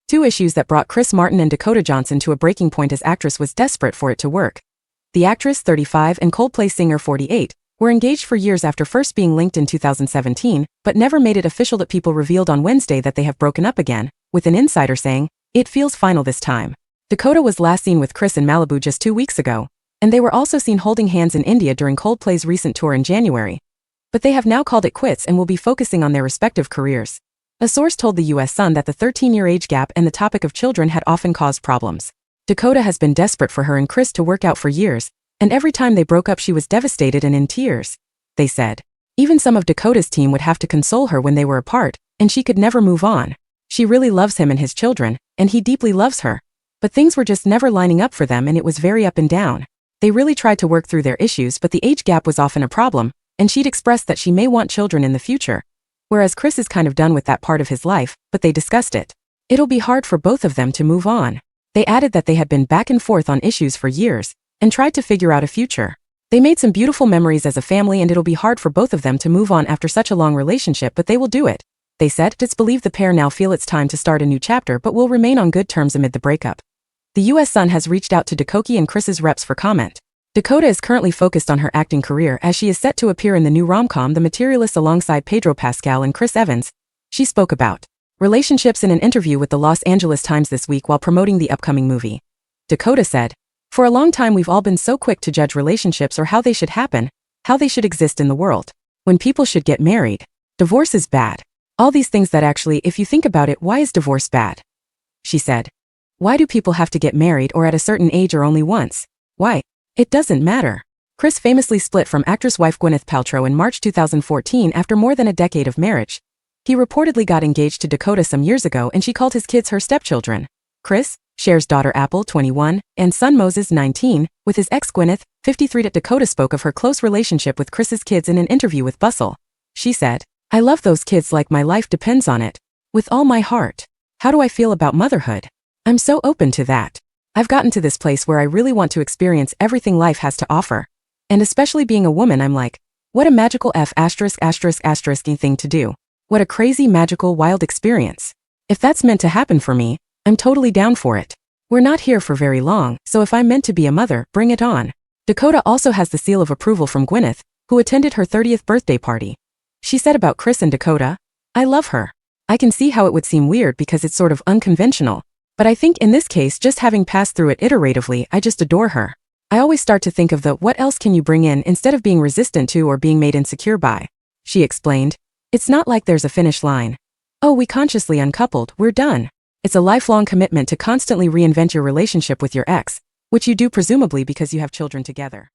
Two issues that brought Chris Martin and Dakota Johnson to a breaking point as actress was desperate for it to work. The actress, 35, and Coldplay singer, 48, were engaged for years after first being linked in 2017, but never made it official that people revealed on Wednesday that they have broken up again, with an insider saying, "It feels final this time." Dakota was last seen with Chris in Malibu just 2 weeks ago, and they were also seen holding hands in India during Coldplay's recent tour in January. But they have now called it quits and will be focusing on their respective careers. A source told the U.S. Sun that the 13-year age gap and the topic of children had often caused problems. Dakota has been desperate for her and Chris to work out for years, and every time they broke up she was devastated and in tears. They said. Even some of Dakota's team would have to console her when they were apart, and she could never move on. She really loves him and his children, and he deeply loves her. But things were just never lining up for them and it was very up and down. They really tried to work through their issues, but the age gap was often a problem, and she'd expressed that she may want children in the future. Whereas Chris is kind of done with that part of his life, but they discussed it. It'll be hard for both of them to move on. They added that they had been back and forth on issues for years, and tried to figure out a future. They made some beautiful memories as a family and it'll be hard for both of them to move on after such a long relationship, but they will do it. They said it's believed the pair now feel it's time to start a new chapter but will remain on good terms amid the breakup. The U.S. Sun has reached out to Dakota and Chris's reps for comment. Dakota is currently focused on her acting career as she is set to appear in the new rom-com The Materialist alongside Pedro Pascal and Chris Evans. She spoke about relationships in an interview with the Los Angeles Times this week while promoting the upcoming movie. Dakota said, "For a long time we've all been so quick to judge relationships or how they should happen, how they should exist in the world. When people should get married. Divorce is bad. All these things that actually, if you think about it, why is divorce bad?" She said. "Why do people have to get married or at a certain age or only once? Why? It doesn't matter." Chris famously split from actress wife Gwyneth Paltrow in March 2014 after more than a decade of marriage. He reportedly got engaged to Dakota some years ago and she called his kids her stepchildren. Chris shares daughter Apple, 21, and son Moses, 19, with his ex Gwyneth, 53. Dakota spoke of her close relationship with Chris's kids in an interview with Bustle. She said, "I love those kids like my life depends on it. With all my heart. How do I feel about motherhood? I'm so open to that. I've gotten to this place where I really want to experience everything life has to offer. And especially being a woman, I'm like, what a magical thing to do. What a crazy, magical, wild experience. If that's meant to happen for me, I'm totally down for it. We're not here for very long, so if I'm meant to be a mother, bring it on." Dakota also has the seal of approval from Gwyneth, who attended her 30th birthday party. She said about Chris and Dakota, "I love her. I can see how it would seem weird because it's sort of unconventional. But I think in this case, just having passed through it iteratively, I just adore her. I always start to think of the what else can you bring in instead of being resistant to or being made insecure by." She explained, "It's not like there's a finish line. Oh, we consciously uncoupled, we're done. It's a lifelong commitment to constantly reinvent your relationship with your ex, which you do presumably because you have children together."